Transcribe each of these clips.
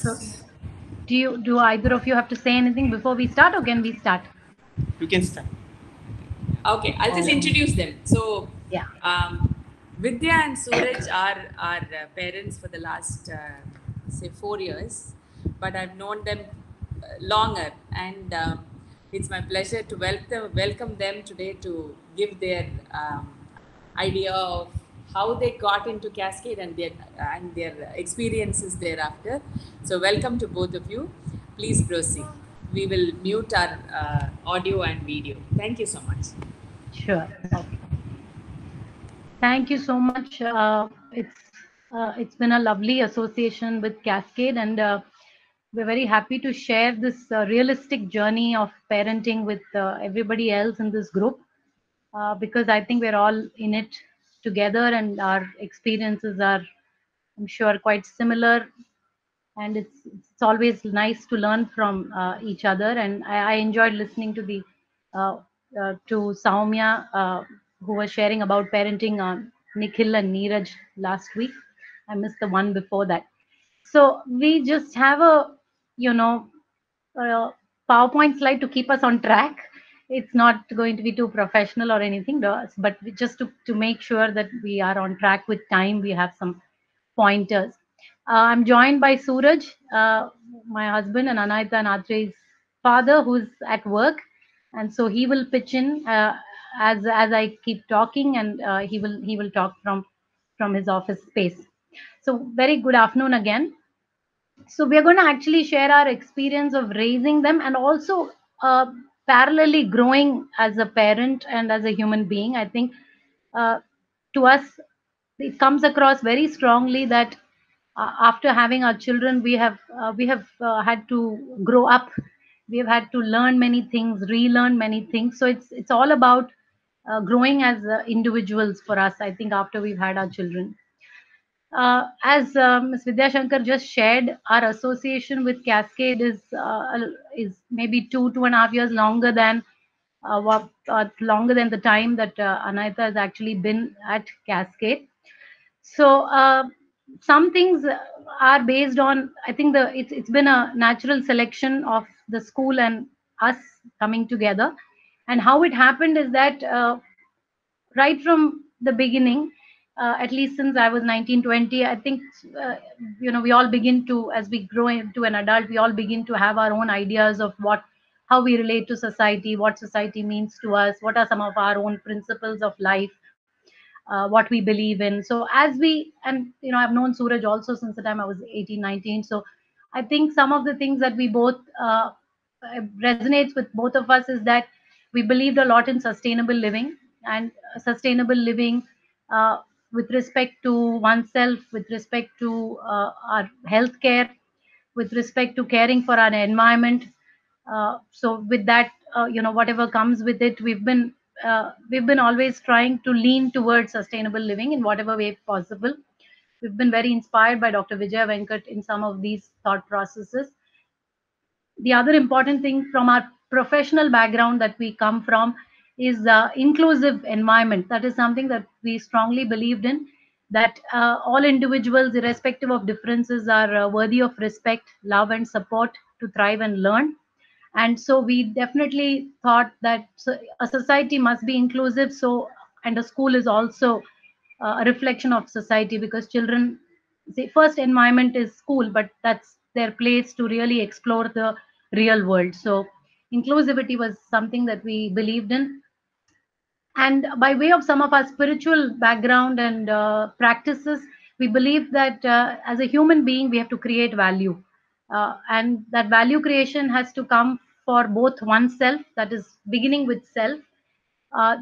So do either of you have to say anything before we start, or can we start? You can start. Okay, I'll just introduce them. So, Yeah. Vidya and Suraj are parents for the last say 4 years, but I've known them longer, and it's my pleasure to welcome them today to give their idea of how they got into Cascade and their experiences thereafter. So, welcome to both of you. Please proceed. We will mute our audio and video. Thank you so much. Sure. Okay. Thank you so much. It's been a lovely association with Cascade, and we're very happy to share this realistic journey of parenting with everybody else in this group, because I think we're all in it together, and our experiences are, I'm sure, quite similar. And it's always nice to learn from each other. And I enjoyed listening to the to Saumya, who was sharing about parenting on Nikhil and Neeraj last week. I missed the one before that. So we just have a, you know, a PowerPoint slide to keep us on track. It's not going to be too professional or anything, but just to make sure that we are on track with time, we have some pointers. I'm joined by Suraj, my husband, and Anaita and Atrey's father, who's at work, and so he will pitch in as I keep talking, and he will talk from his office space. So very good afternoon again. So we are going to actually share our experience of raising them, and also uh, parallelly growing as a parent and as a human being. I think uh, to us it comes across very strongly that after having our children, we have had to grow up. We have had to learn many things, relearn many things. So it's all about growing as individuals for us, I think, after we've had our children. As Ms. Vidya Shankar just shared, our association with Cascade is maybe 2.5 years longer than longer than the time that Anaita has actually been at Cascade. So some things are based on, I think, it's been a natural selection of the school and us coming together. And how it happened is that right from the beginning, at least since I was 1920, I think, uh, we all begin to, as we grow into an adult, we all begin to have our own ideas of how we relate to society, what society means to us, what are some of our own principles of life, what we believe in. So as we, and I've known Suraj also since the time I was 18, 19. So I think some of the things that we both resonates with both of us is that we believed a lot in sustainable living, and sustainable living with respect to oneself, with respect to our healthcare, with respect to caring for our environment. So with that, whatever comes with it, we've been always trying to lean towards sustainable living in whatever way possible. We've been very inspired by Dr. Vijay Venkat in some of these thought processes. The other important thing from our professional background that we come from is the inclusive environment. That is something that we strongly believed in, that all individuals, irrespective of differences, are worthy of respect, love, and support to thrive and learn. And so we definitely thought that a society must be inclusive. So, and a school is also a reflection of society, because children, the first environment is school, but that's their place to really explore the real world. So inclusivity was something that we believed in. And by way of some of our spiritual background and practices, we believe that as a human being, we have to create value. And that value creation has to come for both oneself, that is beginning with self.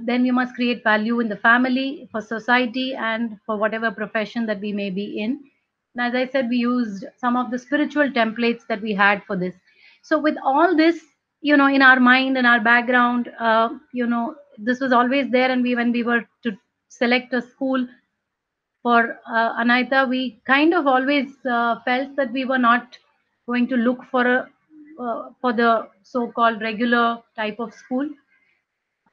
Then we must create value in the family, for society, and for whatever profession that we may be in. And as I said, we used some of the spiritual templates that we had for this. So with all this, in our mind and our background, this was always there. And when we were to select a school for Anaita, we kind of always felt that we were not going to look for the so-called regular type of school,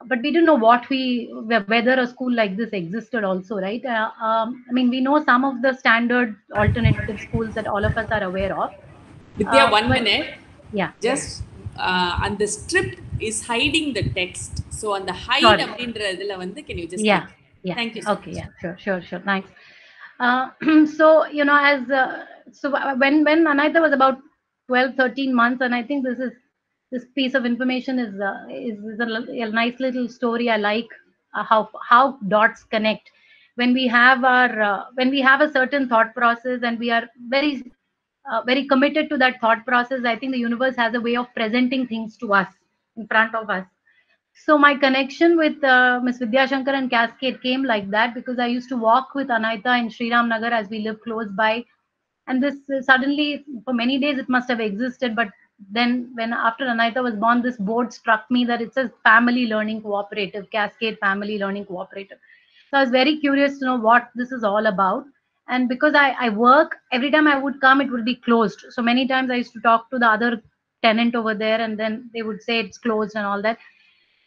but we didn't know whether a school like this existed also, right? I mean, we know some of the standard alternative schools that all of us are aware of, Vidya, one Well, minute. yeah, Just and the strip is hiding the text. So on the hide sorry. அப்படின்ற இதுல வந்து can you just click? Yeah, yeah. Thank you so Okay, much. yeah, sure, sure, sure. Thanks. Uh, so, as when Anaita was about 12, 13 months, and I think this piece of information is a nice little story. I like how dots connect when we have when we have a certain thought process and we are very committed to that thought process. I think the universe has a way of presenting things to us in front of us. So my connection with Miss Vidya Shankar and Cascade came like that because I used to walk with Anaita in Sri Ram Nagar as we live close by, and this suddenly for many days it must have existed, but then when after Anaita was born, this board struck me that it says Family Learning Cooperative, Cascade Family Learning Cooperative. So I was very curious to know what this is all about. And because I work, every time I would come, it would be closed. So many times I used to talk to the other tenant over there, and then they would say it's closed and all that.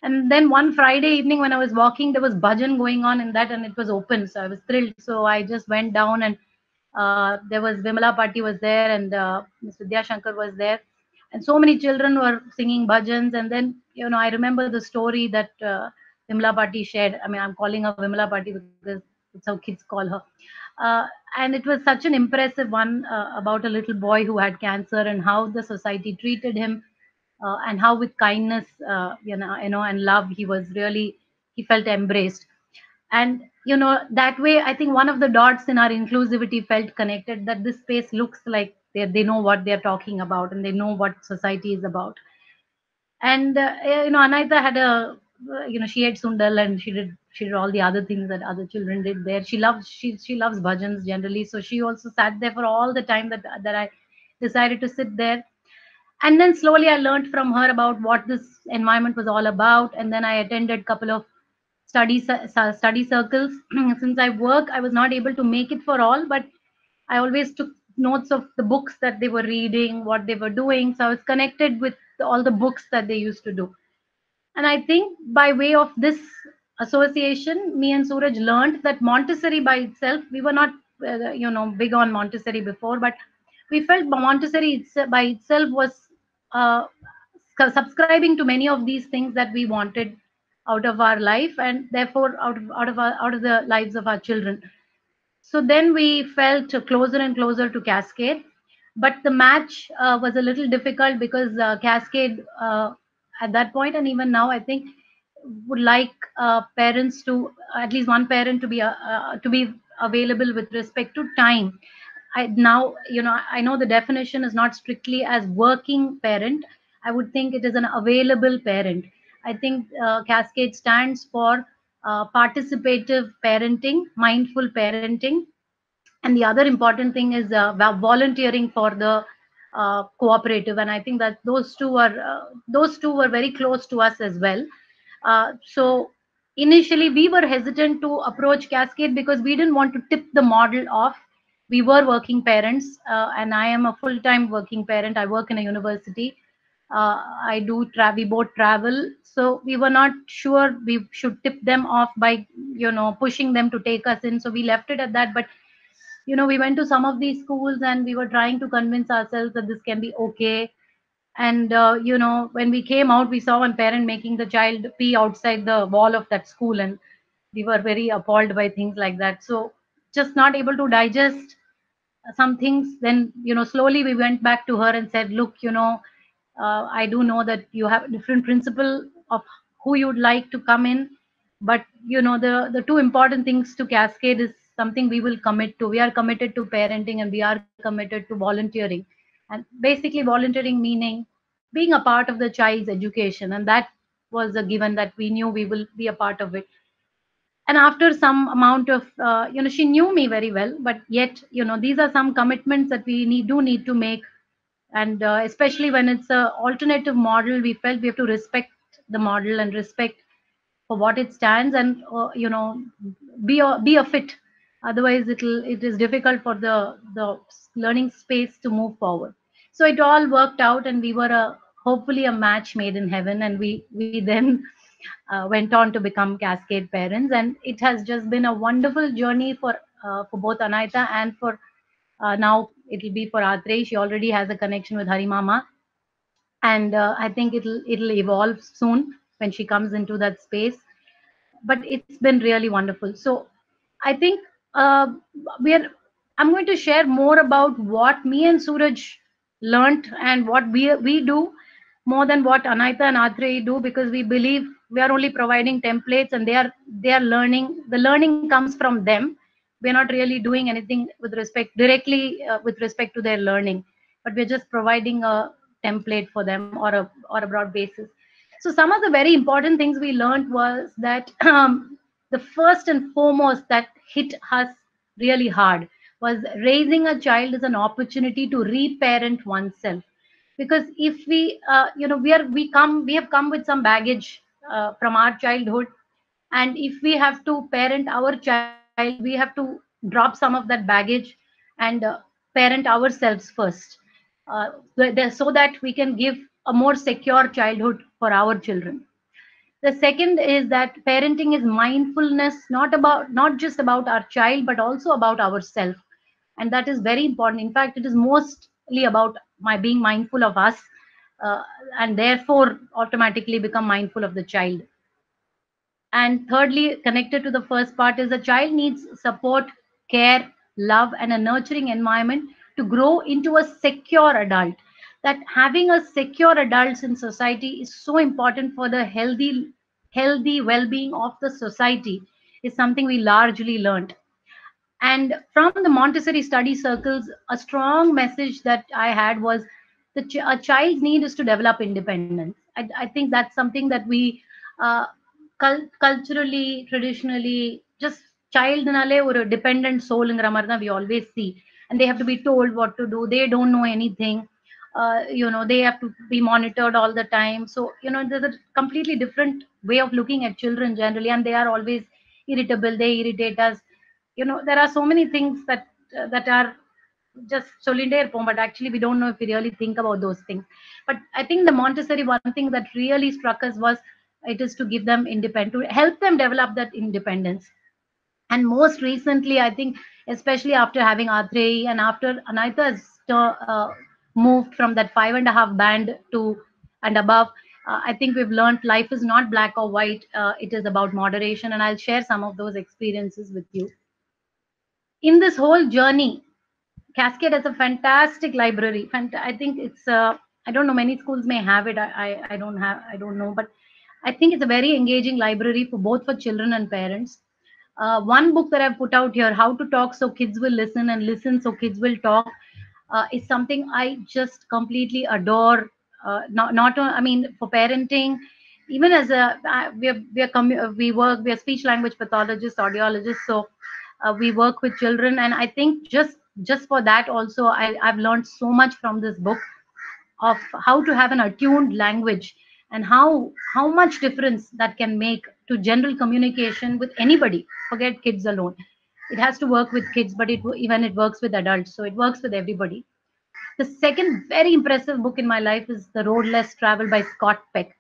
And then one Friday evening when I was walking, there was bhajan going on in that, and it was open. So I was thrilled. So I just went down, and there was Vimala Patti was there, and Ms. Vidya Shankar was there, and so many children were singing bhajans. And then I remember the story that Vimala Patti shared. I mean, I'm calling her Vimala Patti because it's how kids call her. Uh, and it was such an impressive one about a little boy who had cancer and how the society treated him, and how with kindness, and love, he felt embraced. And that way, I think one of the dots in our inclusivity felt connected, that this space looks like they know what they're talking about and they know what society is about. And Anaita had she ate sundal, and she did all the other things that other children did there. She loves bhajans generally, so she also sat there for all the time that I decided to sit there. And then slowly I learned from her about what this environment was all about, and then I attended a couple of study circles. Since I work, I was not able to make it for all, but I always took notes of the books that they were reading, what they were doing, so I was connected with all the books that they used to do. And I think by way of this association, me and Suraj learned that Montessori by itself, we were not big on Montessori before, but we felt Montessori by itself was uh, subscribing to many of these things that we wanted out of our life, and therefore out of the lives of our children. So then we felt closer and closer to Cascade, but the match was a little difficult because Cascade at that point, and even now, I think would like parents to, at least one parent to be available with respect to time. I know the definition is not strictly as working parent. I would think it is an available parent. I think Cascade stands for participative parenting, mindful parenting, and the other important thing is volunteering for the cooperative. And I think that those two were very close to us as well. So initially we were hesitant to approach Cascade because we didn't want to tip the model off. We were working parents, and I am a full-time working parent. I work in a university. We both travel, so we were not sure we should tip them off by pushing them to take us in, so we left it at that. But we went to some of these schools and we were trying to convince ourselves that this can be okay. And when we came out, we saw one parent making the child pee outside the wall of that school, and we were very appalled by things like that. So just not able to digest some things. Then slowly we went back to her and said, look, I do know that you have a different principle of who you'd like to come in, but the two important things to Cascade is something we will commit to. We are committed to parenting, and we are committed to volunteering. And basically volunteering meaning being a part of the child's education, and that was a given that we knew we will be a part of it. And after some amount of she knew me very well, but yet these are some commitments that we need to make. And especially when it's a alternative model, we felt we have to respect the model and respect for what it stands, and be a fit. Otherwise it is difficult for the learning space to move forward. So it all worked out, and we were hopefully a match made in heaven, and we then went on to become Cascade parents. And it has just been a wonderful journey for both Anaita and for Now it'll be for Atrey. She already has a connection with Hari Mama, and I think it'll evolve soon when she comes into that space. But it's been really wonderful. So I think we're I'm going to share more about what me and Suraj learnt and what we do more than what Anaita and Atrey do, because we believe we are only providing templates and they are learning. The learning comes from them. We're not really doing anything with respect directly with respect to their learning, but we're just providing a template for them, or a broad basis. So some of the very important things we learned was that the first and foremost that hit us really hard was raising a child is an opportunity to reparent oneself. Because if we we have come with some baggage from our childhood, and if we have to parent our child, we have to drop some of that baggage and parent ourselves first, so that we can give a more secure childhood for our children. The second is that parenting is mindfulness, not just about our child, but also about ourselves. And that is very important. In fact, it is mostly about my being mindful of us, uh, and therefore automatically become mindful of the child. And thirdly, connected to the first part, is a child needs support, care, love, and a nurturing environment to grow into a secure adult. That having a secure adults in society is so important for the healthy well-being of the society, is something we largely learned. And from the Montessori study circles, a strong message that I had was a child's need is to develop independence. I think that's something that we uh, culturally, traditionally, just child or a dependent soul in Ramarna, we always see. And they have to be told what to do. They don't know anything. They have to be monitored all the time. So, there's a completely different way of looking at children generally, and they are always irritable. They irritate us. There are so many things that are just solidaire form, but actually we don't know if we really think about those things. But I think the Montessori, one thing that really struck us was it is to give them independence, to help them develop that independence. And most recently, I think, especially after having Atrey and after Anaita has moved from that 5.5 band to and above, I think we've learned life is not black or white. It is about moderation, and I'll share some of those experiences with you. In this whole journey, Cascade has a fantastic library. I think it's I don't know, many schools may have it. I don't know, but I think it's a very engaging library for both for children and parents. One book that I've put out here, How to Talk So Kids Will Listen and Listen So Kids Will Talk, is something I just completely adore. I mean, for parenting, even as a we are speech language pathologists, audiologists, so we work with children, and I think just for that also, I've learned so much from this book of how to have an attuned language, and how much difference that can make to general communication with anybody. Forget kids alone. It has to work with kids, but even it works with adults, so it works with everybody. The second very impressive book in my life is The Road Less Traveled by Scott Peck.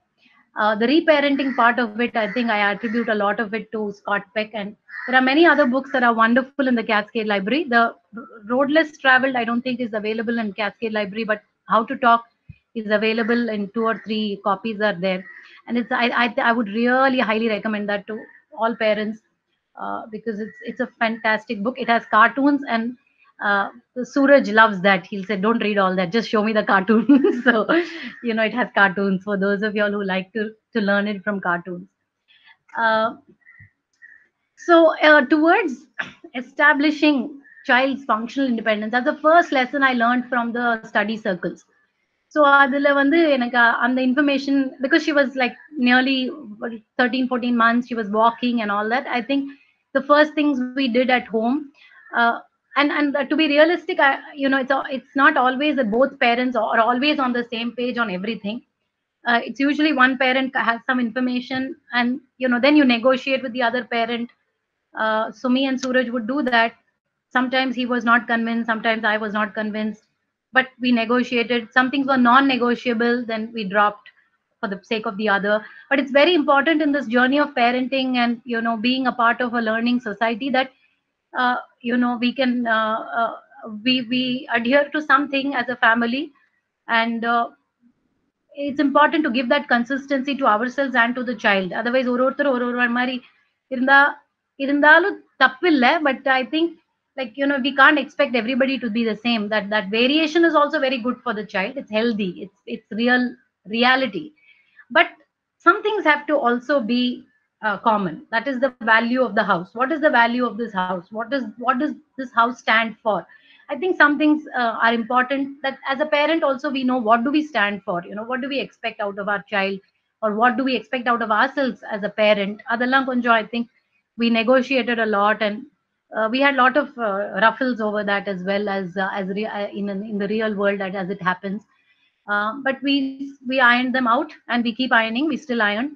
The reparenting part of it, I think I attribute a lot of it to Scott Peck. And there are many other books that are wonderful in the Cascade Library. The Road Less Traveled, I don't think is available in Cascade Library, but How to Talk is available in 2 or 3 copies are there. And I would really highly recommend that to all parents, because it's a fantastic book. It has cartoons, and Suraj loves that. He'll say, "Don't read all that. Just show me the cartoons." So, it has cartoons for those of y'all who like to learn it from cartoons. Uh, towards establishing child's functional independence, that's the first lesson I learned from the study circles. So அதுல வந்து எனக்கு அந்த information, because she was like nearly 13-14 months, she was walking and all that. I think the first things we did at home, uh, and to be realistic, it's not always that both parents are always on the same page on everything. It's usually one parent has some information, and then you negotiate with the other parent. So me and Suraj would do that. Sometimes he was not convinced, sometimes I was not convinced, but we negotiated. Some things were non-negotiable, then we dropped for the sake of the other. But it's very important in this journey of parenting and being a part of a learning society that we can we adhere to something as a family, and it's important to give that consistency to ourselves and to the child. Otherwise ஒரு மாதிரி இருந்தா இருந்தாலும் தப்பில்ல, but I think, like, we can't expect everybody to be the same. That variation is also very good for the child. It's healthy, it's real reality. But some things have to also be common. That is the value of the house. What is the value of this house? What does this house stand for? I think some things are important, that as a parent also we know what do we stand for. What do we expect out of our child, or what do we expect out of ourselves as a parent. Adallam konjam, I think we negotiated a lot, and we had a lot of ruffles over that, as well as in the real world, as it happens. But we ironed them out, and we keep ironing. We still iron.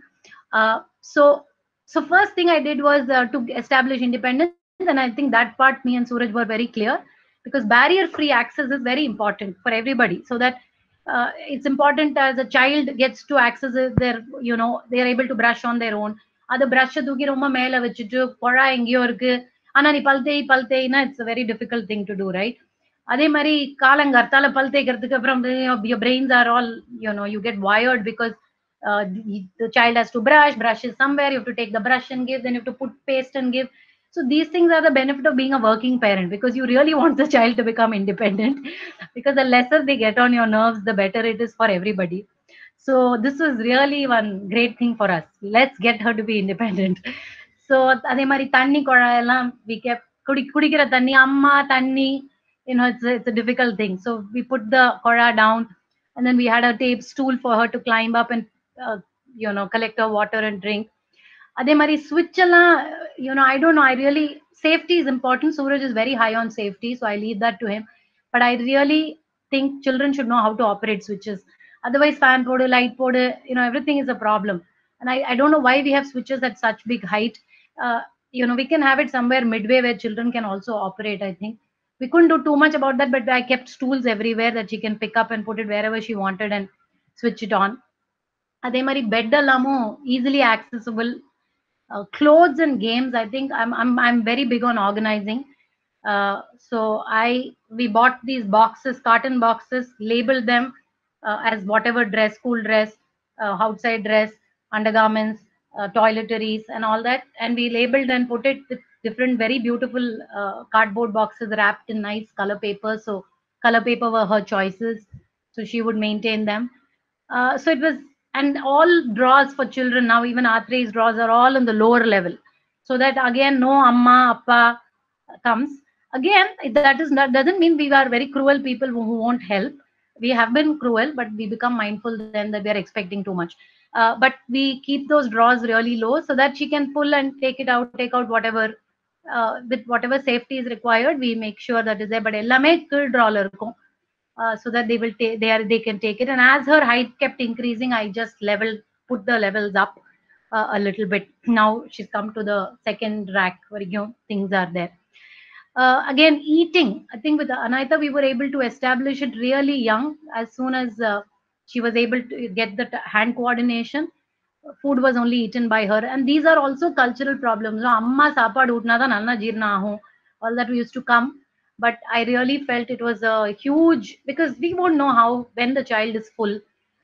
So first thing I did was to establish independence, and I think that part me and Suraj were very clear, because barrier free access is very important for everybody, so that it's important as a child gets to access their, they are able to brush on their own. அது brush தூக்கி ரொம்ப மேல வச்சுட்டு குழா எங்கேயோ இருக்கு, ஆனா நீ பல் தேய்னா it's a very difficult thing to do, right? அதே மாதிரி காலங்கார்த்தால பல் தேய்க்கிறதுக்கு அப்புறம் your brains are all, you get wired, because the child has to brush is somewhere, you have to take the brush and give, then you have to put paste and give. So these things are the benefit of being a working parent, because you really want the child to become independent because the lesser they get on your nerves, the better it is for everybody. So this was really one great thing for us. Let's get her to be independent. So அதே மாதிரி தண்ணி குழாயெல்லாம் we kept குடிக்கிற தண்ணி அம்மா தண்ணி, it's a difficult thing. So we put the kora down, and then we had a tape stool for her to climb up and collect her water and drink. அதே மாதிரி switch எல்லாம், I don't know, I really, safety is important. Suraj is very high on safety, so I leave that to him. But I really think children should know how to operate switches. Otherwise fan podu, light podu, everything is a problem. And I don't know why we have switches at such big height. uh, we can have it somewhere midway where children can also operate, I think. We couldn't do too much about that, but I kept stools everywhere that she can pick up and put it wherever she wanted and switch it on. அதே மாதிரி bed எல்லாமும் easily accessible. Clothes and games, I think I'm very big on organizing. So we bought these boxes, carton boxes, labeled them as whatever dress, school dress, outside dress, undergarments, toiletries, and all that, and we labeled and put it with different very beautiful cardboard boxes wrapped in nice color paper. So color paper were her choices, so she would maintain them. So it was, and all drawers for children now, even R3's drawers are all on the lower level, so that again no amma appa comes. Again, that doesn't mean we are very cruel people who won't help. We have been cruel, but we become mindful then that we are expecting too much. But we keep those drawers really low, so that she can pull and take out whatever, with whatever safety is required. We make sure that is there. But ellame kid drawer la irukum, so that they can take it. And as her height kept increasing, I just put the levels up a little bit. Now she's come to the second rack where things are there. Again, eating, I think with Anaita we were able to establish it really young. As soon as she was able to get the hand coordination, food was only eaten by her. And these are also cultural problems. So, amma sapad utna tha nanna jeerna ahum, all that we used to come. But I really felt it was a huge, because we won't know how, when the child is full,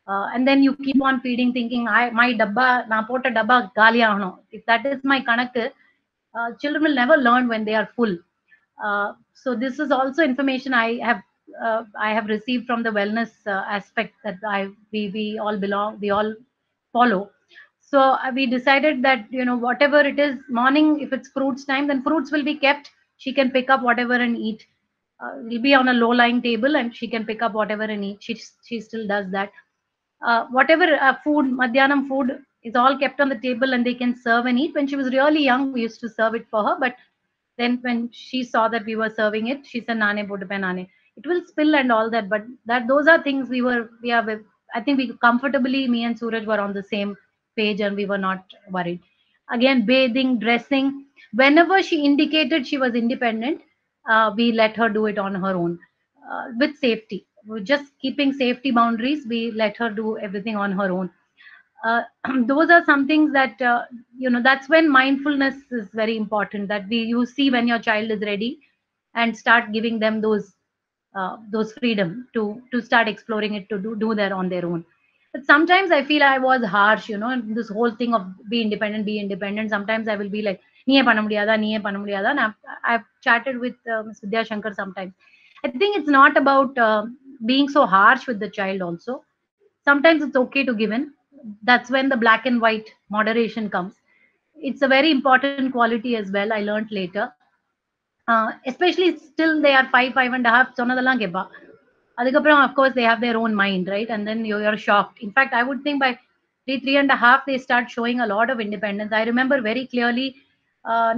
and then you keep on feeding thinking my dabba na pota dabba gali agano. If that is my kanakku, children will never learn when they are full. So this is also information I have received from the wellness aspect that we all belong, we all follow. So we decided that, whatever it is, morning, if it's fruits time, then fruits will be kept. She can pick up whatever and eat. It'll be on a low lying table, and she can pick up whatever and eat. She still does that. Whatever food, madhyanam food, is all kept on the table, and they can serve and eat. When she was really young, we used to serve it for her, but then when she saw that we were serving it, she said, "Nane potu pe nane." It will spill and all that, but those are things we are. I think we comfortably, me and Suraj were on the same page, and we were not worried. Again, bathing, dressing. Whenever she indicated she was independent, we let her do it on her own, with safety. We're just keeping safety boundaries. We let her do everything on her own. uh, those are some things that, that's when mindfulness is very important, that you see when your child is ready, and start giving them those freedom to start exploring it, to do that on their own. But sometimes I feel I was harsh, and this whole thing of be independent, be independent. Sometimes I will be like, "Niye panna mudiyada, niye panna mudiyada." And I've chatted with Ms. Vidya Shankar sometimes. I think it's not about being so harsh with the child. Also, sometimes it's okay to give in. That's when the black and white moderation comes. It's a very important quality as well. I learned later. Especially still they are 5.5 சொன்னதெல்லாம் கேட்பா. அதுக்கப்புறம் of course they have their own mind, right? And then you're shocked. In fact, I would think by 3.5 they start showing a lot of independence. I remember very clearly,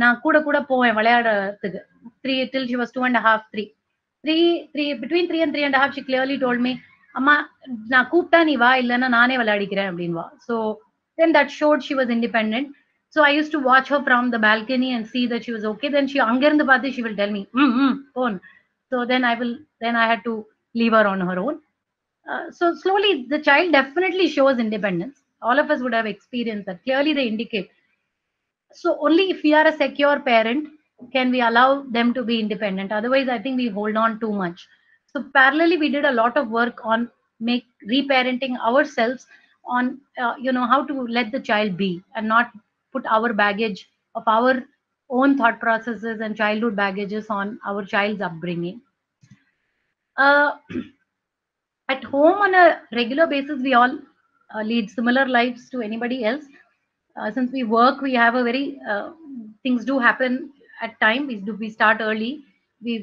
நான் கூட கூட போவேன் விளையாடுறதுக்கு. 3 till she was 2.5, 3. 3 between 3 and 3.5 she clearly told me, அம்மா நான் கூப்பிட்டா நீ வா, இல்லைன்னா நானே விளையாடிக்கிறேன் அப்படின்வா. So then that showed she was independent. So I used to watch her from the balcony and see that she was okay. Then she அங்கிருந்து பார்த்து she will tell me, phone. So then I had to leave her on her own. So slowly the child definitely shows independence. All of us would have experienced that. Clearly they indicate. So only if we are a secure parent can we allow them to be independent. Otherwise, I think we hold on too much. So parallelly, we did a lot of work on make reparenting ourselves on how to let the child be and not put our baggage of our own thought processes and childhood baggages on our child's upbringing. Uh, at home on a regular basis, we all lead similar lives to anybody else. Since we work, we have a very things do happen at time. We start early. We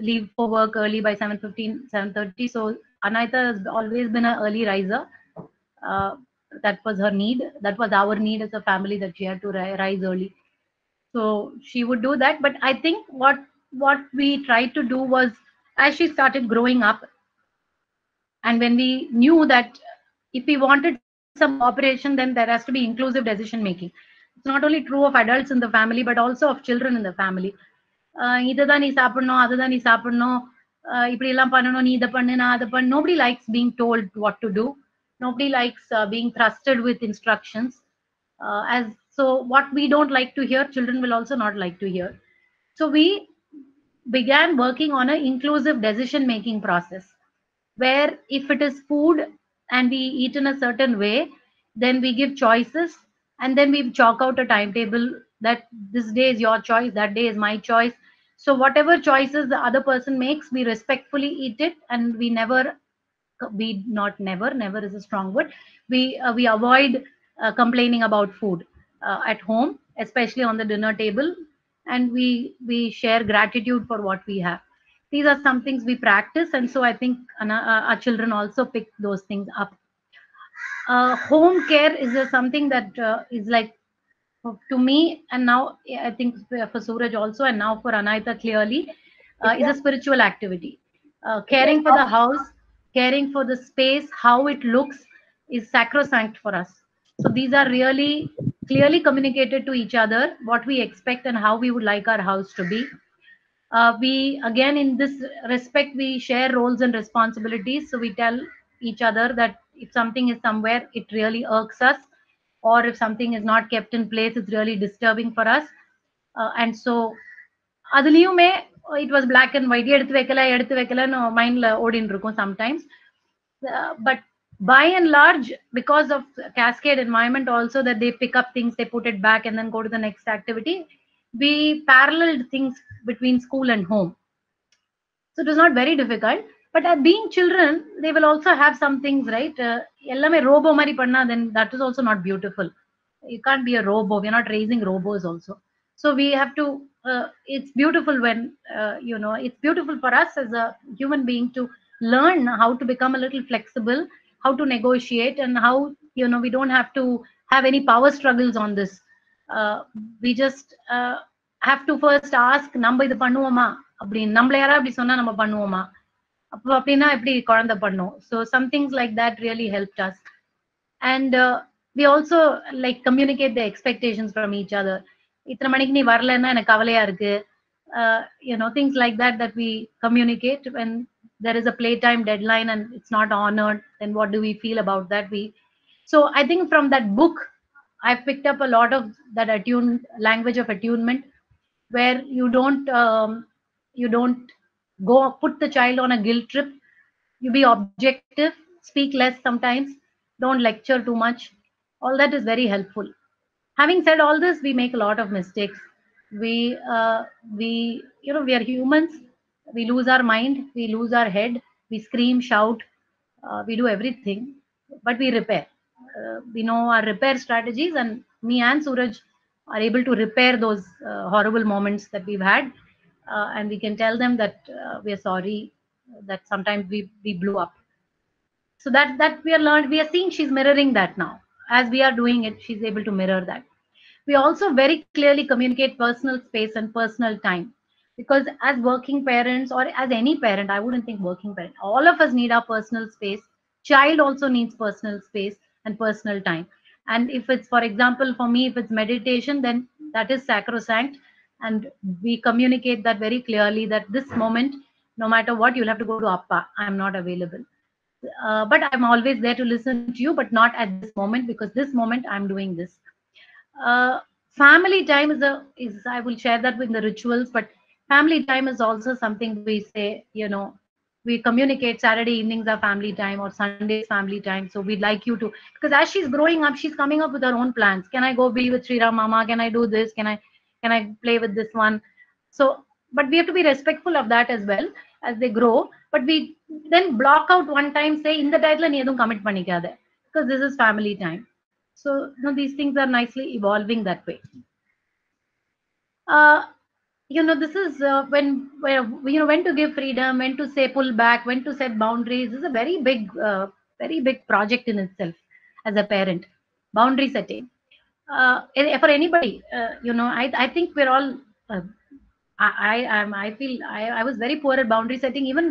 leave for work early by 7:15, 7:30. So Anaita has always been an early riser. Uh, that was her need. That was our need as a family, that she had to rise early. So she would do that. But I think what we tried to do was, as she started growing up, and when we knew that if we wanted some cooperation, then there has to be inclusive decision making. It's not only true of adults in the family, but also of children in the family. இதுதான் நீ சாப்பிடணும், அதுதான் நீ சாப்பிடணும், இப்படி எல்லாம் பண்ணணும், நீ இதை பண்ணு, நான் அதை பண்ணு. Nobody likes being told what to do. Nobody likes being thrusted with instructions. As so what we don't like to hear, children will also not like to hear. So we began working on an inclusive decision making process, where if it is food and we eat in a certain way, then we give choices, and then we chalk out a timetable that this day is your choice, that day is my choice. So whatever choices the other person makes, we respectfully eat it, and we never, we not never, never is a strong word, we avoid complaining about food at home, especially on the dinner table, and we share gratitude for what we have. These are some things we practice, and so I think our children also pick those things up. Home care is something that is like, to me, and now I think for Suraj also, and now for Anaita clearly, is a spiritual activity. Caring for the house, caring for the space, how it looks, is sacrosanct for us. So these are really clearly communicated to each other, what we expect and how we would like our house to be. We again, in this respect, we share roles and responsibilities. So we tell each other that if something is somewhere, it really irks us, or if something is not kept in place, it's really disturbing for us. And so அதுலயுமே it was black and white, எடுத்து வைக்கலன்னு மைண்ட்ல ஓடின்னு இருக்கும் sometimes. But by and large, because of cascade environment also, that they pick up things, they put it back and then go to the next activity, we paralleled things between school and home. So it was not very difficult. But being children, they will also have some things, right? எல்லாமே robo மாதிரி பண்ணா, then that is also not beautiful. You can't be a robo. We're not raising robos also. So we have to, it's beautiful when, it's beautiful for us as a human being to learn how to become a little flexible, how to negotiate, and how, we don't have to have any power struggles on this. We just have to first ask, நம்ம இது பண்ணுவோமா அப்படின்னு, நம்மள யாரா அப்படி சொன்னா நம்ம பண்ணுவோமா, அப்போ அப்படின்னா எப்படி குழந்தை பண்ணும். So some things like that really helped us. And we also like communicate the expectations from each other. இத்தனை மணிக்கு நீ வரலன்னா எனக்கு கவலையா இருக்கு, things like that, that we communicate. When there is a playtime deadline and it's not honored, then what do we feel about that? So I think from that book I've picked up a lot of that language of attunement, where you don't You don't go put the child on a guilt trip. You be objective, speak less sometimes, don't lecture too much. All that is very helpful. Having said all this, we make a lot of mistakes. We we are humans. We lose our mind, we lose our head, we scream, shout, we do everything, but we repair. We know our repair strategies, and me and Suraj are able to repair those horrible moments that we've had, and we can tell them that we are sorry, that sometimes we blew up. So that we are learned, we are seeing she's mirroring that now. As we are doing it, she's able to mirror that. We also very clearly communicate personal space and personal time, because as working parents, or as any parent, I wouldn't think working parent, all of us need our personal space. Child also needs personal space and personal time. And if it's, for example, for me, if it's meditation, then that is sacrosanct, and we communicate that very clearly, that this moment, no matter what, you'll have to go to Appa, I'm not available. But I'm always there to listen to you, but not at this moment, because this moment I'm doing this. uh, Family time is, I will share that with the rituals, but family time is also something we say, we communicate Saturday evenings are family time, or Sundays family time. So we'd like you to, because as she's growing up, she's coming up with her own plans. Can I go be with Sriram Mama? Can I do this? Can I play with this one? So, but we have to be respectful of that as well as they grow. But we then block out one time, say in the title, நீ எதுவும் commit பண்ணிக்காத, because this is family time. So, these things are nicely evolving that way. Uh, this is where when to give freedom, when to say pull back, when to set boundaries. This is a very big project in itself as a parent. Boundary setting. For anybody, I think we're all. I feel I was very poor at boundary setting, even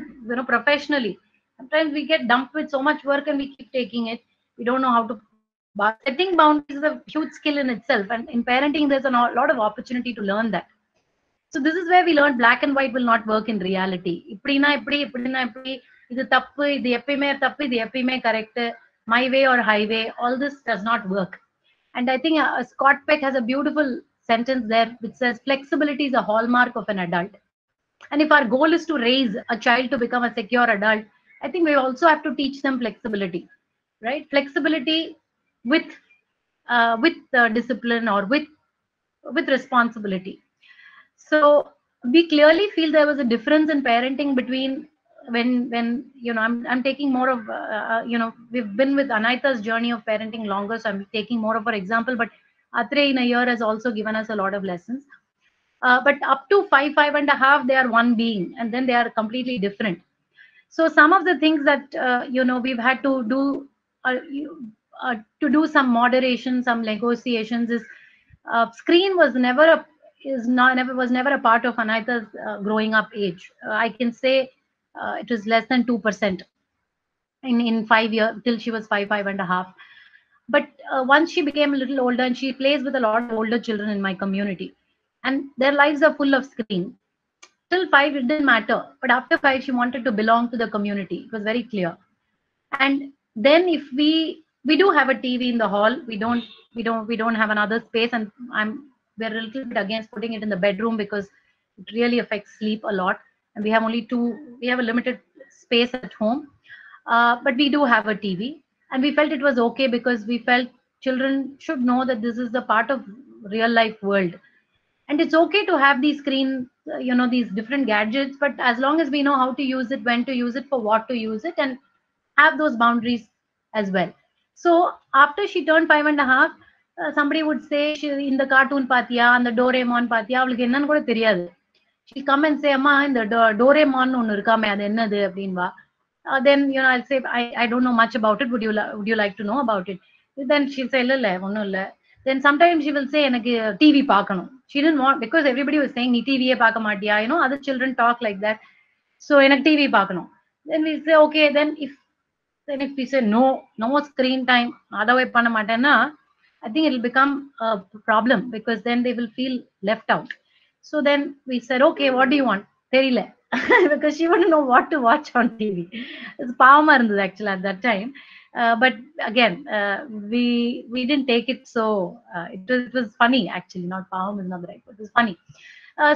professionally. Sometimes we get dumped with so much work and we keep taking it. We don't know how to. But setting boundaries is a huge skill in itself, and in parenting, there's a lot of opportunity to learn that. So this is where we learn black and white will not work in reality. இப்படினா இப்படி இப்படினா இப்படி, இது தப்பு, இது எப்பயுமே தப்பு, இது எப்பயுமே correct, my way or highway, all this does not work. And I think Scott Peck has a beautiful sentence there which says flexibility is a hallmark of an adult. And if our goal is to raise a child to become a secure adult, I think we also have to teach them flexibility, right? Flexibility with discipline, or with responsibility. So we clearly feel there was a difference in parenting between when I'm taking more of we've been with Anaita's journey of parenting longer, so I'm taking more of her example. But Atre in a year has also given us a lot of lessons. But up to 5.5, they are one being, and then they are completely different. So some of the things that we've had to do to do some moderation, some negotiations is screen was never a part of Anaita's growing up age. I can say it was less than 2% in 5 years till she was 5.5. But once she became a little older, and she plays with a lot of older children in my community, and their lives are full of screen. Till 5, it didn't matter. But after 5, she wanted to belong to the community. It was very clear. And then if we do have a TV in the hall, we don't have another space, and we're a little bit against putting it in the bedroom because it really affects sleep a lot. And we have a limited space at home. But we do have a TV, and we felt it was okay because we felt children should know that this is the part of real life world. And it's okay to have these screen, these different gadgets, but as long as we know how to use it, when to use it, for what to use it, and have those boundaries as well. So after she turned 5.5, somebody would say, in the cartoon பாத்தியா, அந்த Doraemon பாத்தியா, அவளுக்கு என்னன்னு கூட தெரியாது. She'll come and say, அம்மா இந்த Doraemon ஒன்னு இருக்காமே, அது என்னது அப்படின்பா. Then I'll say, I don't know much about it. Would you like to know about it? Then she'll say, இல்ல ஒண்ணும் இல்ல. Then sometimes she will say, எனக்கு TV பார்க்கணும். She didn't want, because everybody was saying, நீ டிவியே பார்க்க மாட்டியா, other children talk like that. So எனக்கு TV பார்க்கணும். Then we say, okay, then if we say no screen time, otherwise பண்ண மாட்டேன்னா, I think it'll become a problem, because then they will feel left out. So then we said, okay, what do you want? தெரியல. Because she wouldn't know what to watch on TV. It's பாவமா இருந்தது actually at that time. But again, we didn't take it so. It was funny actually, not பாவம் is not the right word. It was funny.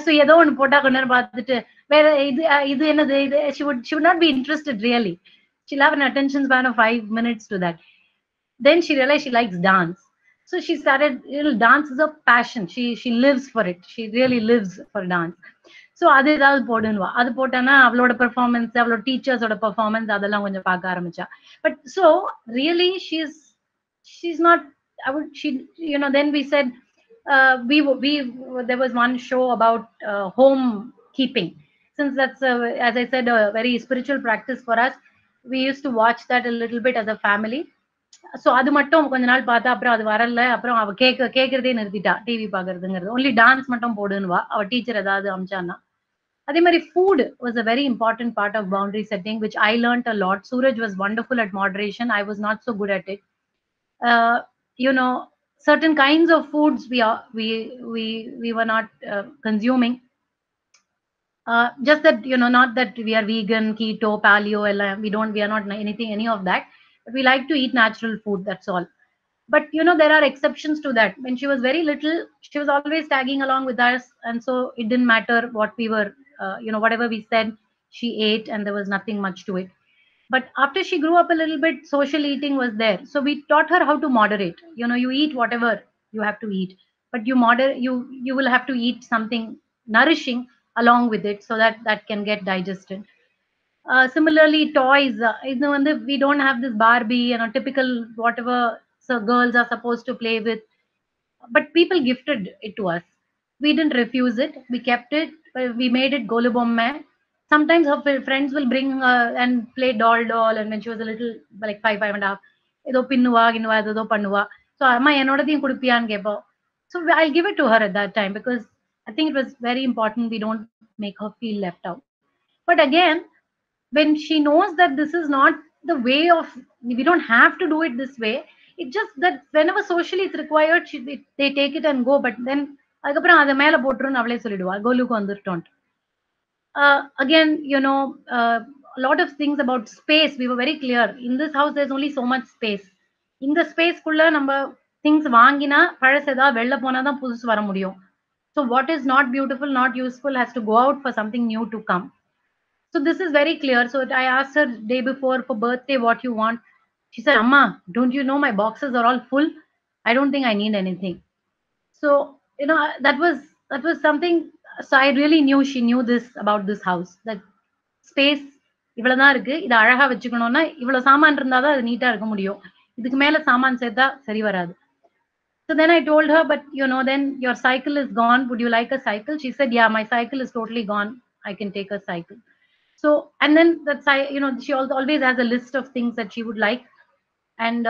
So ஏதோ ஒன்று போட்டா கொஞ்ச நேரம் பார்த்துட்டு வேற இது என்னது இது she would not be interested really. She'll have an attention span of 5 minutes to that. Then she realized she likes dance. So she started, dance is a passion. She lives for it. She really lives for dance. So அது ஏதாவது போடுன்னுவா. அது போட்டானா அவளோட performance, அவளோட டீச்சர்ஸோட performance அதெல்லாம் கொஞ்சம் பார்க்க ஆரம்பிச்சா. But so really she's not, then we said, we there was one show about home keeping. Since that's as I said, a very spiritual practice for us, we used to watch that a little bit as a family. So அது மட்டும் கொஞ்ச நாள் பார்த்தா அப்புறம் அது வரல. அப்புறம் அவ கேட்கறதே நிறுத்திட்டா டிவி பாக்குறதுங்கிறது. ஒன்லி டான்ஸ் மட்டும் போடுன்னுவா அவ டீச்சர் ஏதாவது அமிச்சான்னா. அதே மாதிரி food was a very important part of boundary setting, which I learned a lot. Suraj was wonderful at moderation. I was not so good at it. uh, Certain kinds of foods we were not consuming. Just that, not that we are vegan, keto, paleo, we are not anything, any of that. But we like to eat natural food, that's all. But there are exceptions to that. When she was very little, she was always tagging along with us, and so it didn't matter what we were, whatever we said, she ate, and there was nothing much to it. But after she grew up a little bit, social eating was there, so we taught her how to moderate. You eat whatever you have to eat, but you will have to eat something nourishing along with it, so that that can get digested. Similarly, toys, we don't have this Barbie, typical whatever so girls are supposed to play with, but people gifted it to us. We didn't refuse it, we kept it. We made it Golubomme. Sometimes her friends will bring and play doll, and when she was a little, like 5.5, ஏதோ பின்னுவா கின்னுவா ஏதோ பண்ணுவா. So அம்மா என்னோடதையும் குடுப்பியான்னு கேட்போம். So I'll give it to her at that time, because I think it was very important we don't make her feel left out. But again, when she knows that this is not the way of, we don't have to do it this way. It's just that whenever socially it's required, they take it and go. But then அதுக்கப்புறம் அதை மேல போட்டுருன்னு அவளே சொல்லிடுவா, கோலுக்கு வந்துட்டோம். Again, a lot of things about space, we were very clear. In this house there's only so much space. இந்த ஸ்பேஸ்க்குள்ள நம்ம things வாங்கினா பழசதா வெளில போனாதான் புதுசு வர முடியும். So what is not beautiful, not useful, has to go out for something new to come. So this is very clear. So I asked her day before for birthday, what you want. She said, Amma, don't you know my boxes are all full? I don't think I need anything. So, that was something. So I really knew she knew this about this house, that space இவ்வளவுதான் இருக்கு, இதை அழகா வச்சுக்கணும்னா இவ்வளவு சாமான் இருந்தாதான் அது நீட்டா இருக்க முடியும். இதுக்கு மேல சாமான் சேர்த்தா சரி வராது. So then I told her, but then your cycle is gone. Would you like a cycle? She said, yeah, my cycle is totally gone. I can take a cycle. So, and then she always has a list of things that she would like. And,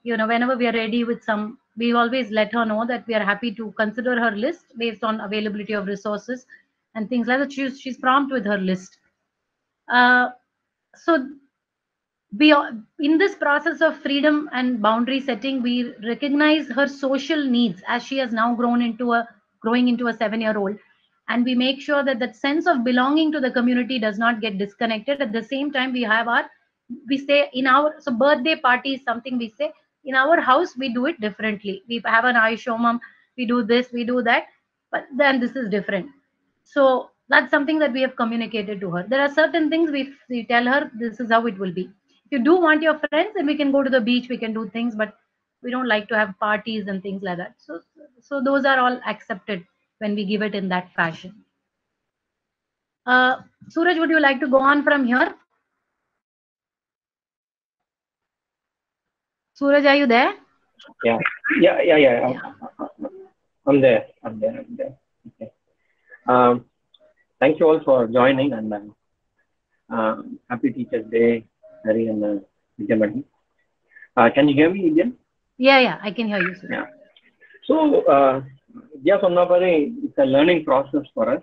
whenever we are ready with some, we always let her know that we are happy to consider her list based on availability of resources and things like that. She's prompt with her list. So in this process of freedom and boundary setting, we recognize her social needs as she has now growing into a 7-year-old. And we make sure that that sense of belonging to the community does not get disconnected. At the same time, we say so birthday party is something we say, in our house, we do it differently. We have an Ayushomam, we do this, we do that, but then this is different. So that's something that we have communicated to her. There are certain things we tell her, this is how it will be. If you do want your friends, then we can go to the beach, we can do things, but we don't like to have parties and things like that. So those are all accepted when we give it in that fashion. Suraj, would you like to go on from here? Suraj, are you there? Yeah. I'm there. Okay. Thank you all for joining, and happy Teachers Day, Hari and Vidya Madam. Can you hear me, Vidya? Yeah, I can hear you, sir. Yeah. So, Vidya சொன்னபடி it's a learning process for us.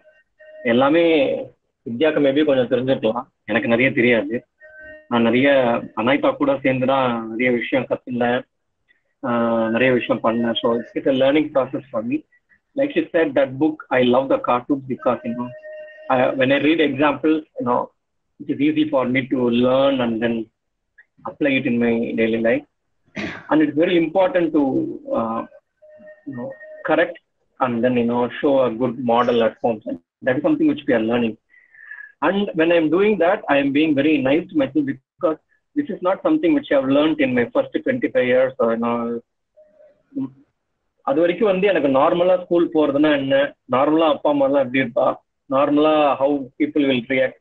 எல்லாமே வித்யாக்கு maybe கொஞ்சம் தெரிஞ்சிருக்கலாம், எனக்கு நிறைய தெரியாது. நான் நிறைய அனைத்தா கூட சேர்ந்துதான் நிறைய விஷயம் கத்துனேன், நிறைய விஷயம் பண்ணேன். So it's a learning process for me. Like she said, that book, I love the cartoons because when I read examples, it is easy for me to learn and then apply it in my daily life. And it's very important to correct and then, show a good model at home. That is something which we are learning. And when I'm doing that, I am being very nice to myself, because this is not something which I've learned in my first 25 years or, அது வரைக்கும் வந்து எனக்கு நார்மலா school போறதுன்னா என்ன, நார்மலா அப்பா அம்மா எல்லாம் எப்படி இருப்பா, நார்மலா how people will react,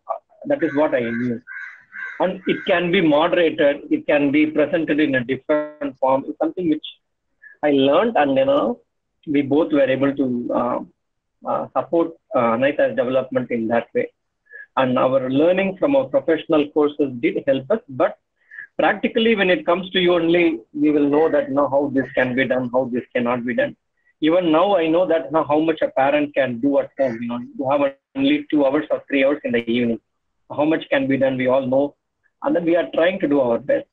that is what I knew. And it can be moderated, it can be presented in a different form. It's something which I learned, and we both were able to support Anita's development in that way. And our learning from our professional courses did help us, but practically when it comes to you only, we will know that how this can be done, how this cannot be done. Even now I know that how much a parent can do at home. You have only 2 hours or 3 hours in the evening. How much can be done, we all know, and then we are trying to do our best.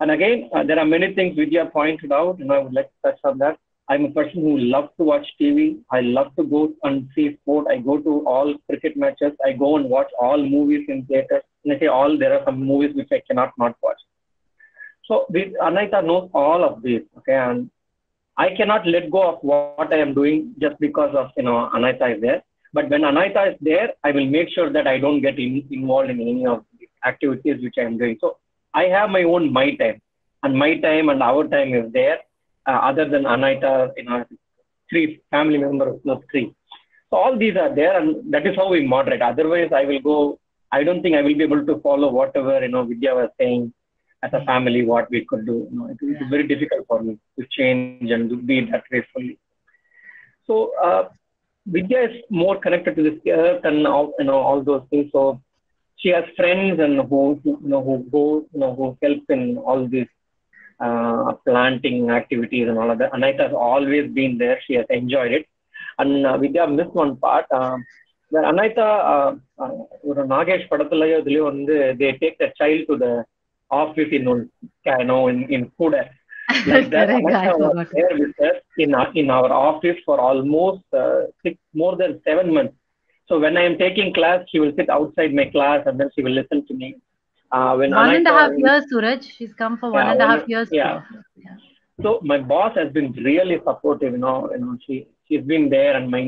And again, there are many things Vidya pointed out, and I would like to touch on that. I'm a person who loves to watch TV. I love to go and see sport. I go to all cricket matches. I go and watch all movies in theaters. And I say all, there are some movies which I cannot not watch. So Anita knows all of this, okay? And I cannot let go of what I am doing just because of, Anita is there. But when Anita is there, I will make sure that I don't get involved in any of the activities which I am doing. So I have my own my time, and my time and our time is there. Other than Anita, 3 family members plus 3. So all these are there, and that is how we moderate. Otherwise, I don't think I will be able to follow whatever, Vidya was saying as a family, what we could do. It is very difficult for me to change and to be that way fully. So Vidya is more connected to this earth and all those things. So she has friends and who go, who help in all these planting activities and all of that. Anita has always been there. She has enjoyed it. And Vidya missed one part. Where Anita, Nagesh Padathalayo, they take the child to the office in Kuda. Like that, Anita was there with us in our office for almost more than 7 months. So when I am taking class, she will sit outside my class and then she will listen to me. When 1.5 years, Suraj. She's come for 1.5 years. Yeah. So my boss has been really supportive. She's been there, and my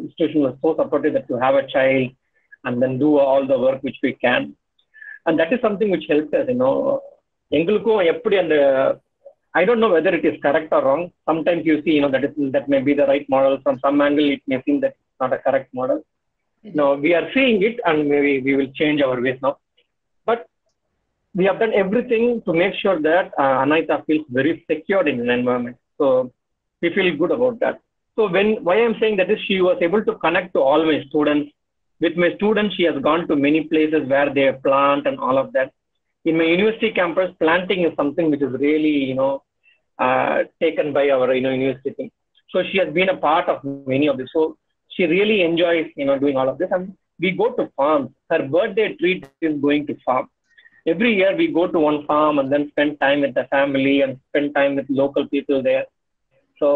institution was so supportive that to have a child and then do all the work which we can, and that is something which helps us. I don't know whether it is correct or wrong. Sometimes you see, that may be the right model. From some angle, it may seem that it's not a correct model. No, we are seeing it, and maybe we will change our ways now. But we have done everything to make sure that Anita feels very secured in an environment. So we feel good about that. So why I'm saying that is, she was able to connect to all my students. With my students, she has gone to many places where they plant and all of that. In my university campus, planting is something which is really, taken by our university. So she has been a part of many of this. So she really enjoys, doing all of this. And we go to farms. Her birthday treat is going to farm. Every year we go to one farm and then spend time with the family and spend time with local people there. So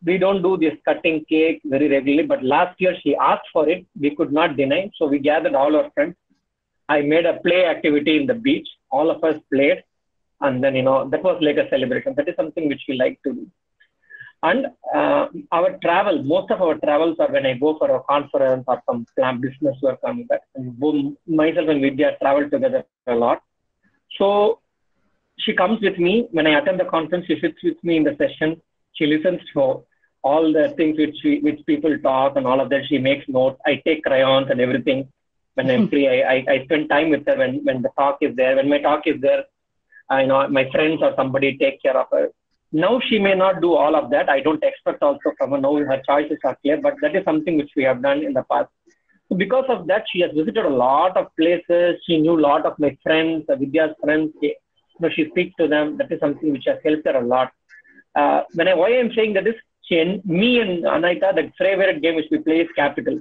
we don't do this cutting cake very regularly, but last year she asked for it. We could not deny. So we gathered all our friends. I made a play activity in the beach. All of us played. And then, that was like a celebration. That is something which we like to do. And our travel, most of our travels are when I go for a conference or some business work on that. And myself and Vidya travel together a lot. So she comes with me. When I attend the conference, she sits with me in the session. She listens to all the things which people talk and all of that. She makes notes. I take crayons and everything. When I'm free, I spend time with her when the talk is there. When my talk is there, my friends or somebody take care of her. Now she may not do all of that. I don't expect also from her. Now her choices are clear, but that is something which we have done in the past. So because of that, she has visited a lot of places. She knew a lot of my friends, Vidya's friends. She speaks to them. That is something which has helped her a lot. Why I'm saying that is, me and Anita, the favorite game which we play is capital.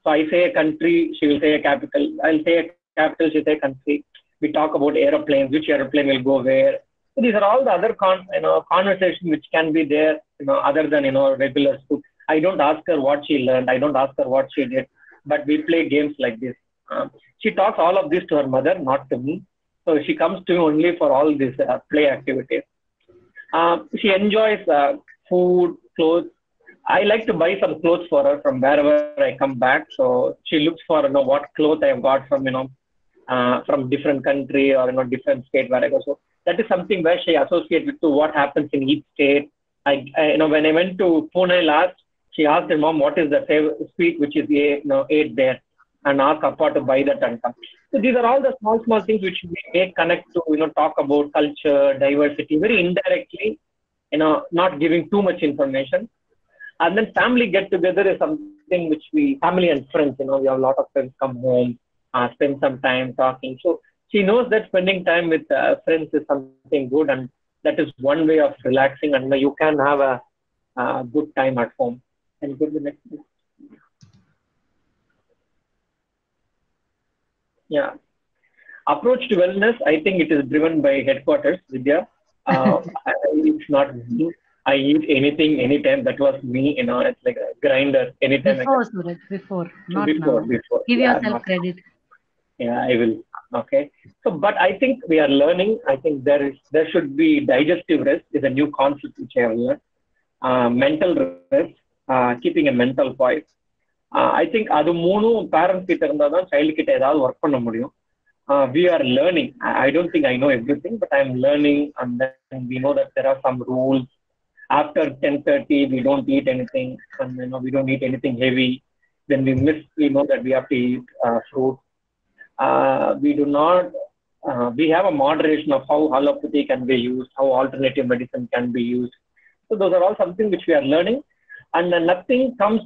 So I say a country, she will say a capital. I'll say a capital, she'll say a country. We talk about aeroplanes, which aeroplane will go where. So these are all the other conversations which can be there, other than, regular school. I don't ask her what she learned. I don't ask her what she did, but we play games like this. She talks all of this to her mother, not to me. So she comes to me only for all these play activities. She enjoys food, clothes. I like to buy some clothes for her from wherever I come back. So she looks for what clothes I have got from from different country or different state where I go. So that is something where she associates with to what happens in each state. When I went to Pune last, she asked her mom what is the favorite sweet which is ate there, and asked Appa to buy that and come. So these are all the small things which we may connect to talk about culture, diversity very indirectly, not giving too much information. And then family get together is something which family and friends, we have a lot of friends come home, spend some time talking. So she knows that spending time with friends is something good, and that is one way of relaxing, and you can have a good time at home. Can you go to the next one? Yeah. Approach to wellness, I think it is driven by headquarters, Vidya. It's not me. I eat anything, anytime. That was me, it's like a grinder. Anytime Before, Suraj, before, not before, now. before. Give Yeah, yourself not credit. Yeah, I will. Okay. So, but I think we are learning. I think there should be digestive rest is a new concept which I have learned. Mental rest, keeping a mental quiet. I think அது மூணும் parents கிட்ட இருந்தா தான் child கிட்ட ஏதாவது work பண்ண முடியும். We are learning. I don't think I know everything, but I'm learning, and then we know that there are some rules. After 10:30, we don't eat anything, and we don't eat anything heavy. When we miss, we know that we have to eat fruit. We do not. We have a moderation of how allopathy can be used, how alternative medicine can be used. So those are all something which we are learning, and nothing comes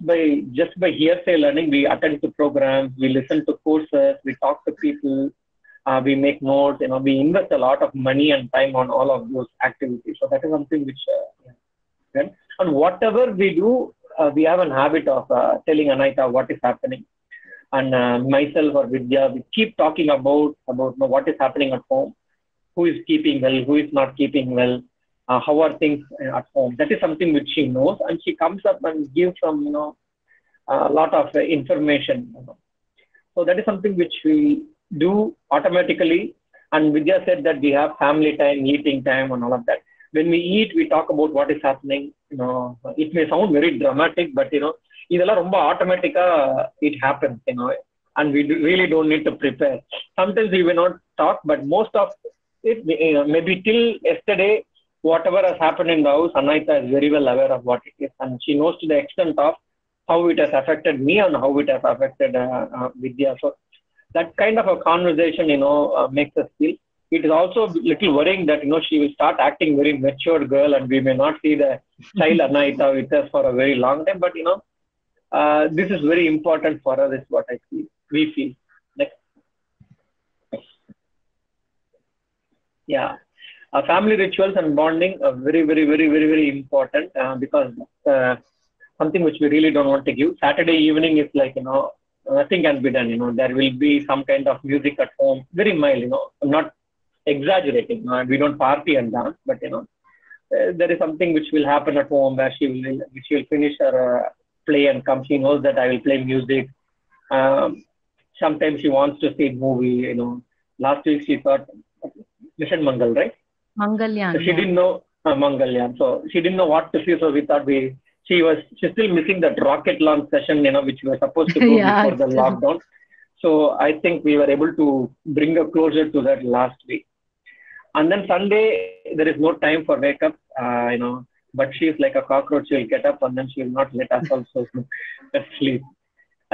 just by hearsay learning. We attend to programs, we listen to courses, we talk to people, we make notes. We invest a lot of money and time on all of those activities. So that is something which, and whatever we do, we have a habit of telling Anaita what is happening. And myself or Vidya, we keep talking about what is happening at home, who is keeping well, who is not keeping well, how are things at home. That is something which she knows, and she comes up and gives some a lot of information. So that is something which we do automatically. And Vidya said that we have family time, eating time, and all of that. When we eat, we talk about what is happening. It may sound very dramatic, but இதெல்லாம் ரொம்ப ஆட்டோமேட்டிக்கா it happens, and we really don't need to prepare. Sometimes we will not talk, but most of it, maybe till yesterday, whatever has happened in the house, Anaita is very well aware of what it is, and she knows to the extent of how it has affected me and how it has affected Vidya. So that kind of a conversation, makes us feel. It is also a little worrying that she will start acting very mature girl, and we may not see the child Anaita with us for a very long time. But this is very important for us. Is what I feel. We feel. Next. Yeah. Family rituals and bonding are very, very, very, very, very important, because something which we really don't want to give. Saturday evening is like, nothing can be done. There will be some kind of music at home, very mild. I'm not exaggerating. We don't party and dance, but there is something which will happen at home where she will finish her play and come. She knows that I will play music. Sometimes she wants to see movie. Last week she thought Mission Mangal, right? Mangalyan. So she didn't know Mangalyan. So she didn't know what to see. So we thought she's still missing that rocket launch session, which we were supposed to go before the lockdown. So I think we were able to bring her closer to that last week. And then Sunday, there is no time for wake up, but she's like a cockroach. She'll get up and then she will not let us also sleep.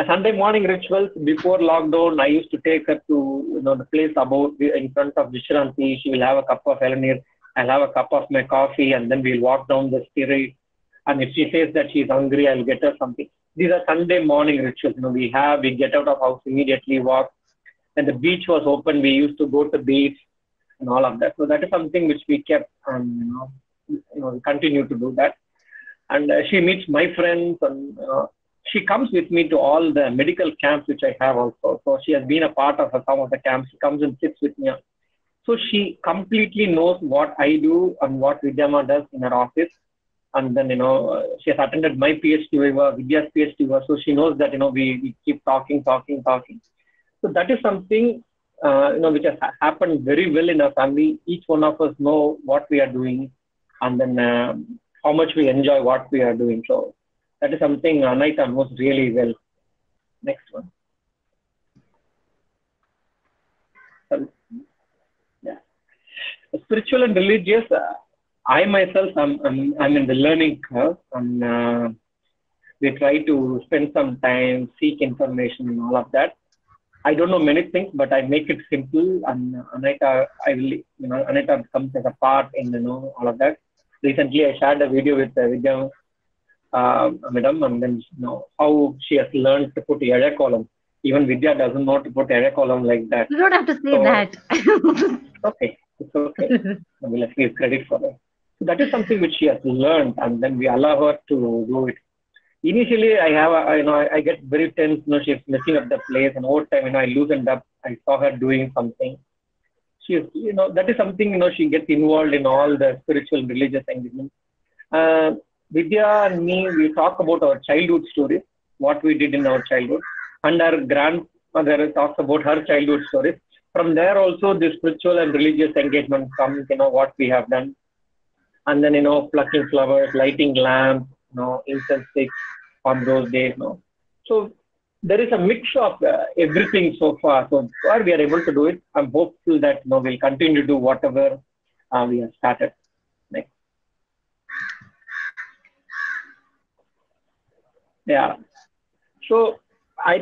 Sunday morning rituals before lockdown, I used to take her to the place in front of Vishranti. She will have a cup of Elanir. I'll have a cup of my coffee, and then we'll walk down the street. And if she says that she's hungry, I'll get her something. These are Sunday morning rituals. We get out of house immediately, walk. When the beach was open, we used to go to the beach and all of that. So that is something which we kept, and we continue to do that. And she meets my friends, and she comes with me to all the medical camps which I have also. So she has been a part of some of the camps. She comes and sits with me. So she completely knows what I do and what Vidyama does in her office. And then, she has attended my PhD waiver, Vidya's PhD waiver. So she knows that, we keep talking. So that is something, which has happened very well in our family. Each one of us know what we are doing, and then how much we enjoy what we are doing. So That is something Anaita knows really well. Next one. Yeah. Spiritual and religious. I myself, I'm in the learning curve, and we try to spend some time, seek information, and all of that. I don't know many things, but I make it simple. And Anaita, Anaita comes as a part in all of that. Recently, I shared a video with Vidya, madam, and then how she has learned to put area column. Even Vidya doesn't know to put area column like that. You don't have to say that. Okay, it's okay. I will give credit for that. So that is something which she has learned, and then we allow her to do it. Initially, I get very tense. She's messing up the place, and over time, I loosened up. I saw her doing something. She is, that is something. She gets involved in all the spiritual, religious engagement. Vidya and me, we talk about our childhood stories, what we did in our childhood, and our grandmother talks about her childhood stories. From there, also, the spiritual and religious engagement comes. What we have done, and then plucking flowers, lighting lamps, incense sticks on those days. So there is a mix of everything so far. So far we are able to do it. I'm hopeful that we'll continue to do whatever we have started. Next. Yeah. So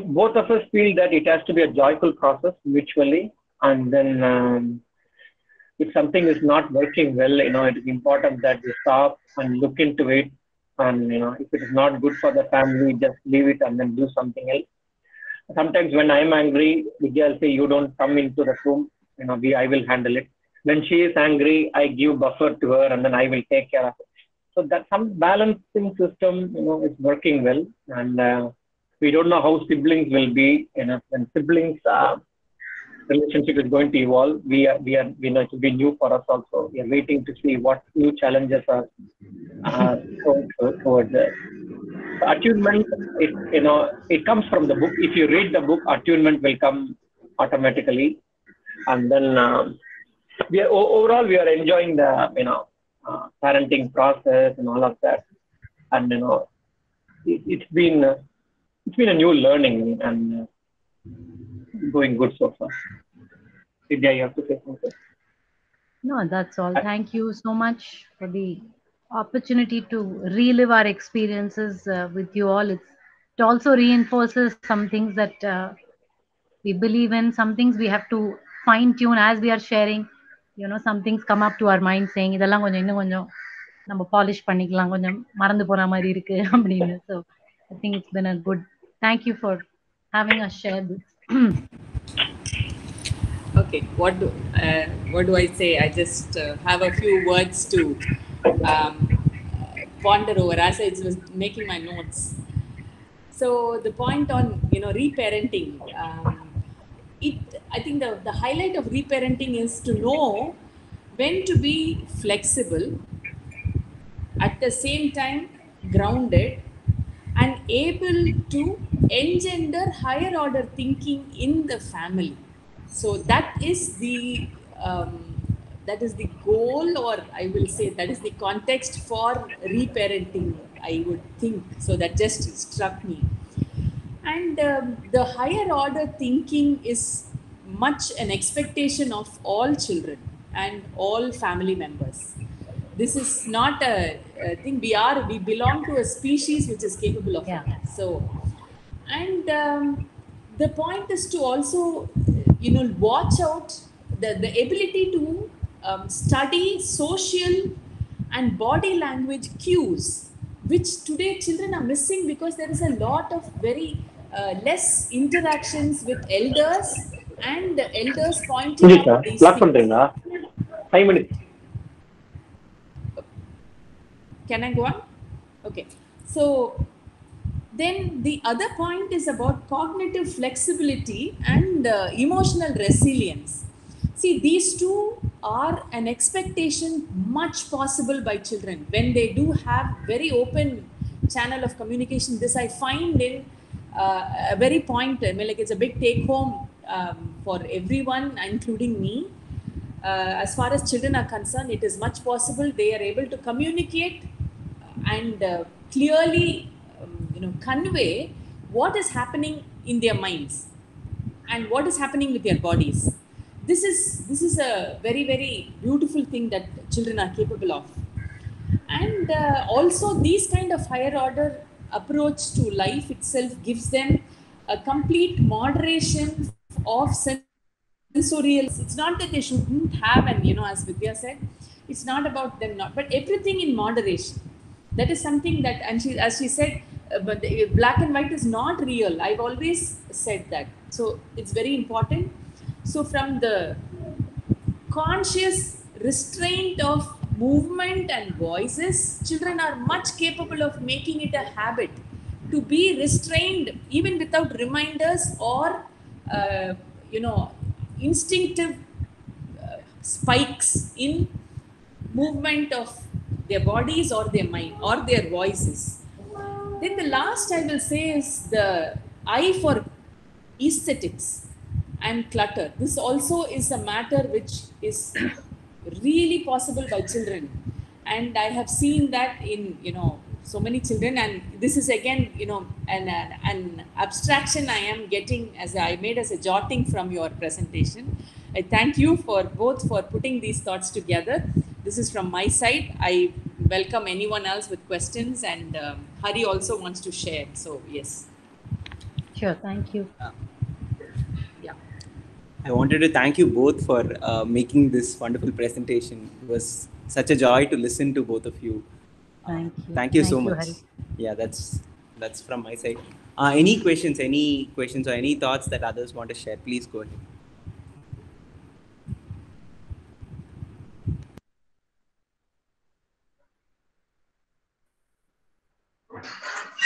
both of us feel that it has to be a joyful process mutually, and then if something is not working well, it is important that we stop and look into it. And if it is not good for the family, just leave it and then do something else. Sometimes when I'm angry, Vidya will say, "You don't come into the room. I will handle it." When she is angry, I give buffer to her, and then I will take care of it. So that some balancing system, is working well. And we don't know how siblings will be. When siblings relationship is going to evolve, we know it will be new for us also. We are waiting to see what new challenges are towards it. So attunement, it comes from the book. If you read the book, attunement will come automatically. And then overall we are enjoying the parenting process and all of that. And it's been a new learning and going good so far. Vidya, you have to say something. No, that's all. Thank you so much for the opportunity to relive our experiences with you all. It also reinforces some things that we believe in, some things we have to fine tune as we are sharing. Some things come up to our mind saying, இதெல்லாம் கொஞ்சம் இன்னும் கொஞ்சம் நம்ம polish பண்ணிக்கலாம், கொஞ்சம் மறந்து போற மாதிரி இருக்கு அப்படின்னு. So I think it's been a good. Thank you for having us share this. Okay, what do I say? I just have a few words to ponder over as I was making my notes. So the point on reparenting, I think the highlight of reparenting is to know when to be flexible, at the same time grounded, and able to engender higher order thinking in the family. So that is the goal, or I will say that is the context for reparenting, I would think. So that just struck me. And the higher order thinking is much an expectation of all children and all family members. This is not a thing. We belong to a species which is capable of it. So, and the point is to also watch out the ability to study social and body language cues, which today children are missing because there is a lot of very less interactions with elders and elders pointing out these things. 5 minutes. Can I go on? Okay. So then the other point is about cognitive flexibility and emotional resilience. See, these two are an expectation much possible by children when they do have very open channel of communication. This I find in a very point. I mean, like it's a big take home for everyone, including me. As far as children are concerned, it is much possible they are able to communicate and clearly convey what is happening in their minds and what is happening with their bodies. This is a very, very beautiful thing that children are capable of. And also these kind of higher order approach to life itself gives them a complete moderation of sensorial. It's not that they shouldn't have, and as Vidya said, it's not about them not, but everything in moderation. That is something that, and as she said, but black and white is not real. I've always said that. So it's very important. So from the conscious restraint of movement and voices, children are much capable of making it a habit to be restrained even without reminders or instinctive spikes in movement of their bodies or their mind or their voices. Then the last I will say is the eye for aesthetics and clutter. This also is a matter which is really possible by children, and I have seen that in so many children. And this is again an abstraction I am getting as I made as a jotting from your presentation. I thank you for both for putting these thoughts together. This is from my side. I welcome anyone else with questions, and Hari also wants to share. So yes. Sure, thank you. Yeah. I wanted to thank you both for making this wonderful presentation. It was such a joy to listen to both of you. Thank you. Thank you so much. Hari. Yeah, that's from my side. Any questions or any thoughts that others want to share, please go ahead.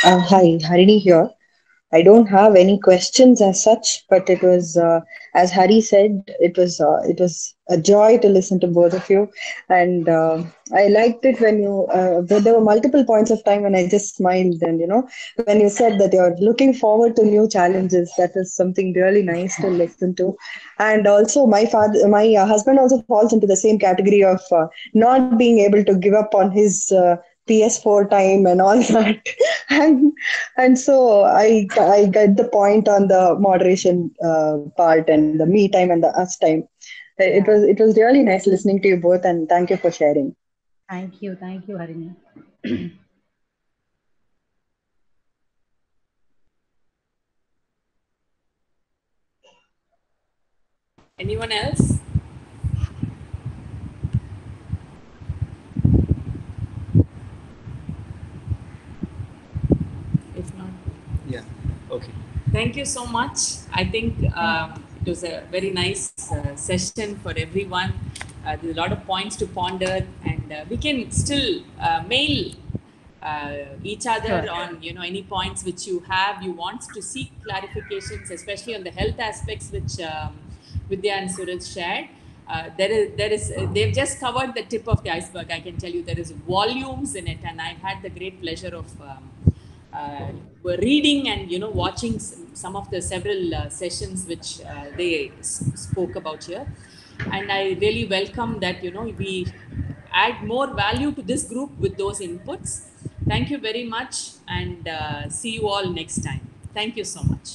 Hi, Harini here. I don't have any questions as such, but it was, as Hari said, it was a joy to listen to both of you, and I liked it when there were multiple points of time when I just smiled, and when you said that you're looking forward to new challenges, that is something really nice to listen to, and also my husband also falls into the same category of not being able to give up on his. PS4 time and all that, and so I get the point on the moderation part and the me time and the us time. It was really nice listening to you both, and thank you for sharing. Thank you, Harini. Anyone else? If not, yeah, okay. Thank you so much. I think it was a very nice session for everyone. There's a lot of points to ponder, and we can still mail each other Sure. on any points which you want to seek clarifications, especially on the health aspects which Vidya and Suraj shared. They've just covered the tip of the iceberg. I can tell you there is volumes in it, and I've had the great pleasure of reading and watching some of the several sessions which they spoke about here. And I really welcome that we add more value to this group with those inputs. Thank you very much, and see you all next time. Thank you so much.